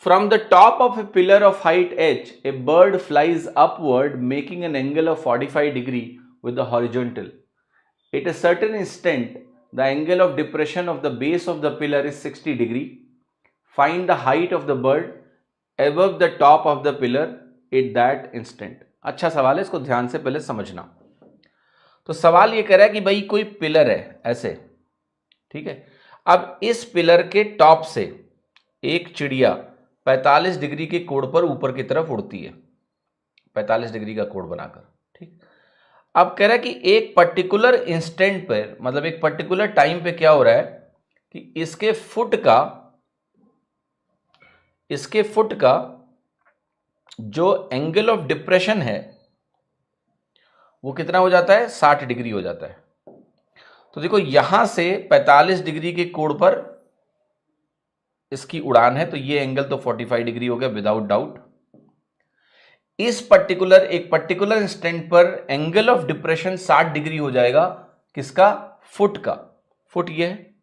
From the top of a pillar of height h, a bird flies upward, making an angle of 45 degree with the horizontal. At a certain instant, the angle of depression of the base of the pillar is 60 degree. Find the height of the bird above the top of the pillar at that instant. अच्छा सवाल है, इसको ध्यान से पहले समझना। तो सवाल ये कह रहा है कि भाई कोई पिलर है ऐसे, ठीक है। अब इस पिलर के टॉप से एक चिड़िया 45 डिग्री के कोण पर ऊपर की तरफ उड़ती है, 45 डिग्री का कोण बनाकर, ठीक। अब कह रहा है कि एक पर्टिकुलर इंस्टेंट पर, मतलब एक पर्टिकुलर टाइम पे क्या हो रहा है कि इसके फुट का जो एंगल ऑफ डिप्रेशन है वो कितना हो जाता है, 60 डिग्री हो जाता है। तो देखो यहां से 45 डिग्री के कोण पर इसकी उड़ान है, तो ये एंगल तो 45 डिग्री हो गया विदाउट डाउट। एक पर्टिकुलर इंस्टेंट पर एंगल ऑफ डिप्रेशन 60 डिग्री हो जाएगा, किसका, फुट का। फुट ये है,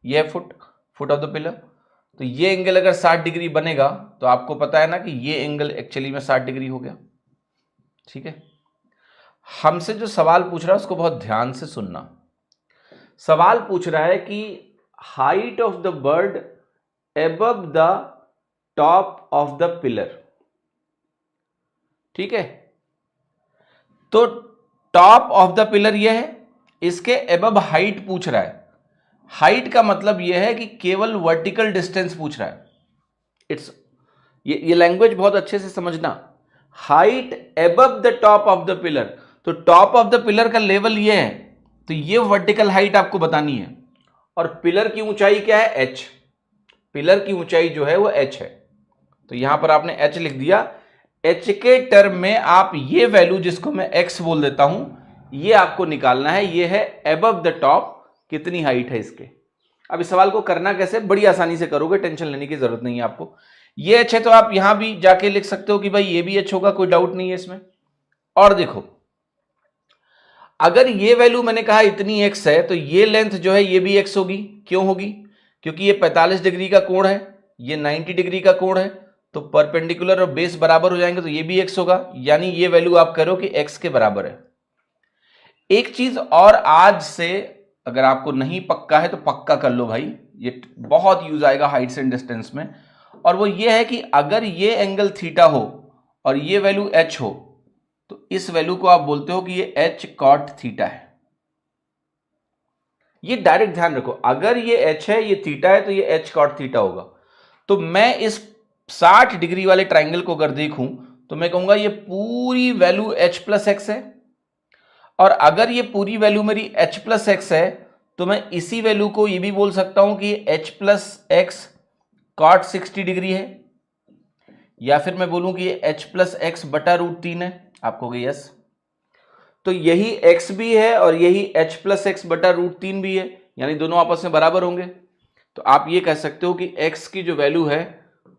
ये फुट ऑफ द पिलर। तो ये एंगल अगर 60 डिग्री बनेगा तो आपको पता है ना कि ये एंगल एक्चुअली में 60 डिग्री हो गया, ठीक है। हमसे जो सवाल पूछ रहा है उसको बहुत ध्यान से सुनना। सवाल पूछ रहा है कि height of the bird above the top of the pillar, ठीक है। तो टॉप ऑफ द पिलर यह है, इसके above हाइट पूछ रहा है। हाइट का मतलब यह है कि केवल वर्टिकल डिस्टेंस पूछ रहा है। ये लैंग्वेज बहुत अच्छे से समझना। Height above the top of the pillar, तो टॉप ऑफ द पिलर का लेवल यह है, तो ये वर्टिकल हाइट आपको बतानी है। और पिलर की ऊंचाई क्या है, h। पिलर की ऊंचाई जो है वो h है, तो यहां पर आपने h लिख दिया। h के टर्म में आप ये वैल्यू जिसको मैं x बोल देता हूं, ये आपको निकालना है। ये है अबव द टॉप, कितनी हाइट है इसके। अब इस सवाल को करना कैसे, बड़ी आसानी से करोगे, टेंशन लेने की जरूरत नहीं है आपको। ये h है तो आप यहां भी जाके लिख सकते हो कि भाई ये भी h होगा, कोई डाउट नहीं है इसमें। और देखो अगर ये वैल्यू मैंने कहा इतनी x है, तो ये लेंथ जो है ये भी x होगी। क्यों होगी, क्योंकि ये 45 डिग्री का कोण है, ये 90 डिग्री का कोण है, तो परपेंडिकुलर और बेस बराबर हो जाएंगे, तो ये भी x होगा। यानी ये वैल्यू आप करो कि x के बराबर है। एक चीज और आज से अगर आपको नहीं पक्का है तो पक्का कर लो भाई, ये बहुत यूज आएगा हाइट्स एंड डिस्टेंस में। और वो ये है कि अगर ये एंगल थीटा हो और ये वैल्यू h हो, तो इस वैल्यू को आप बोलते हो कि ये h cot थीटा है। ये डायरेक्ट ध्यान रखो, अगर ये h है, ये थीटा है, तो ये h cot थीटा होगा। तो मैं इस 60 डिग्री वाले ट्राइंगल को अगर देखूं तो मैं कहूंगा ये पूरी वैल्यू h प्लस एक्स है। और अगर ये पूरी वैल्यू मेरी h प्लस एक्स है, तो मैं इसी वैल्यू को ये भी बोल सकता हूं कि ये h plus x cot 60 degree है। या फिर मैं बोलूं कि ये h प्लस एक्स बटा √3 है। आपको कहोगे यस, तो यही x भी है और यही h प्लस एक्स बटा √3 भी है, यानी दोनों आपस में बराबर होंगे। तो आप ये कह सकते हो कि x की जो वैल्यू है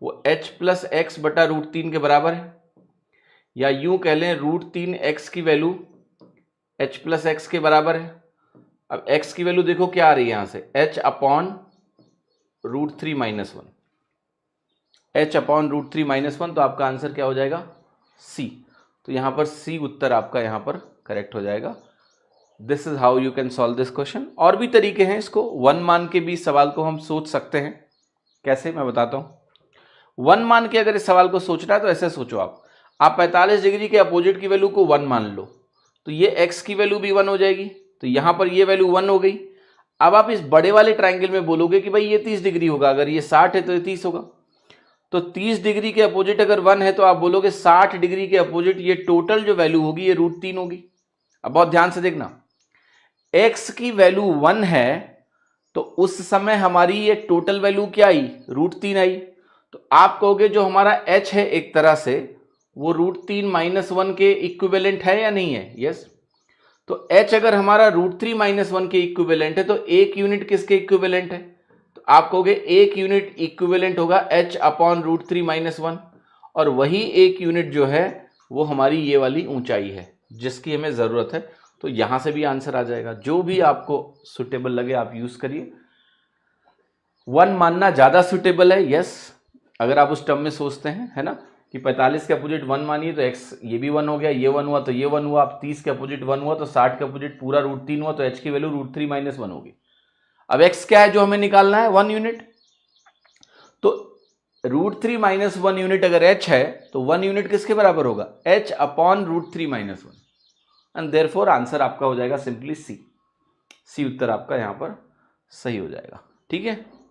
वो h प्लस एक्स बटा √3 के बराबर है, या यूं कह लें √3x की वैल्यू h प्लस एक्स के बराबर है। अब x की वैल्यू देखो क्या आ रही है यहां से, h upon √3 minus 1, h upon √3 minus 1, तो आपका आंसर क्या हो जाएगा, c। तो यहां पर c उत्तर आपका यहां पर करेक्ट हो जाएगा। This is how you can solve this question. और भी तरीके हैं, इसको वन मान के भी सवाल को हम सोच सकते हैं। कैसे, मैं बताता हूं। वन मान के अगर इस सवाल को सोचना है तो ऐसे सोचो, आप 45 डिग्री के अपोजिट की वैल्यू को 1 मान लो, तो ये x की वैल्यू भी 1 हो जाएगी, तो यहां पर ये वैल्यू 1 हो गई। अब आप इस बड़े वाले ट्राइंगल में बोलोगे कि भाई ये 30 डिग्री होगा, अगर ये 60 है तो ये 30 होगा। तो 30 डिग्री के अपोजिट अगर 1 है तो आप बोलोगे 60 डिग्री के अपोजिट ये टोटल जो वैल्यू होगी ये √3 होगी। अब बहुत ध्यान से देखना, x की वैल्यू 1 है तो उस समय हमारी ये टोटल वैल्यू क्या आई, √3 आई। तो आप कहोगे जो हमारा h है एक तरह से वो √3 माइनस 1 के इक्विवेलेंट है या नहीं है, यस। तो h अगर हमारा √3 माइनस 1 के इक्विवेलेंट है तो एक यूनिट किसके इक्विवेलेंट है, तो आप कहोगे एक यूनिट इक्विवेलेंट होगा h अपॉन √3 माइनस 1, और वही एक यूनिट जो है वो हमारी ये वाली ऊंचाई है जिसकी हमें जरूरत है। तो यहां से भी आंसर आ जाएगा। जो भी आपको सुटेबल लगे आप यूज करिए। 1 मानना ज्यादा सुटेबल है, यस। अगर आप उस टर्म में सोचते हैं, है ना, कि 45 के अपोजिट 1 मानिए तो x ये भी 1 हो गया, ये 1 हुआ तो ये 1 हुआ, अब 30 के अपोजिट 1 हुआ तो 60 के अपोजिट पूरा √3 हुआ, तो h की वैल्यू √3 - 1 होगी। अब x क्या है जो हमें निकालना है? 1 यूनिट। तो √3 - 1 यूनिट अगर h है तो 1 यूनिट किसके बराबर होगा? h upon √3 - 1, and therefore answer आपका हो जाएगा सिंपली सी। सी उत्तर आपका यहां पर सही हो जाएगा। ठीक है।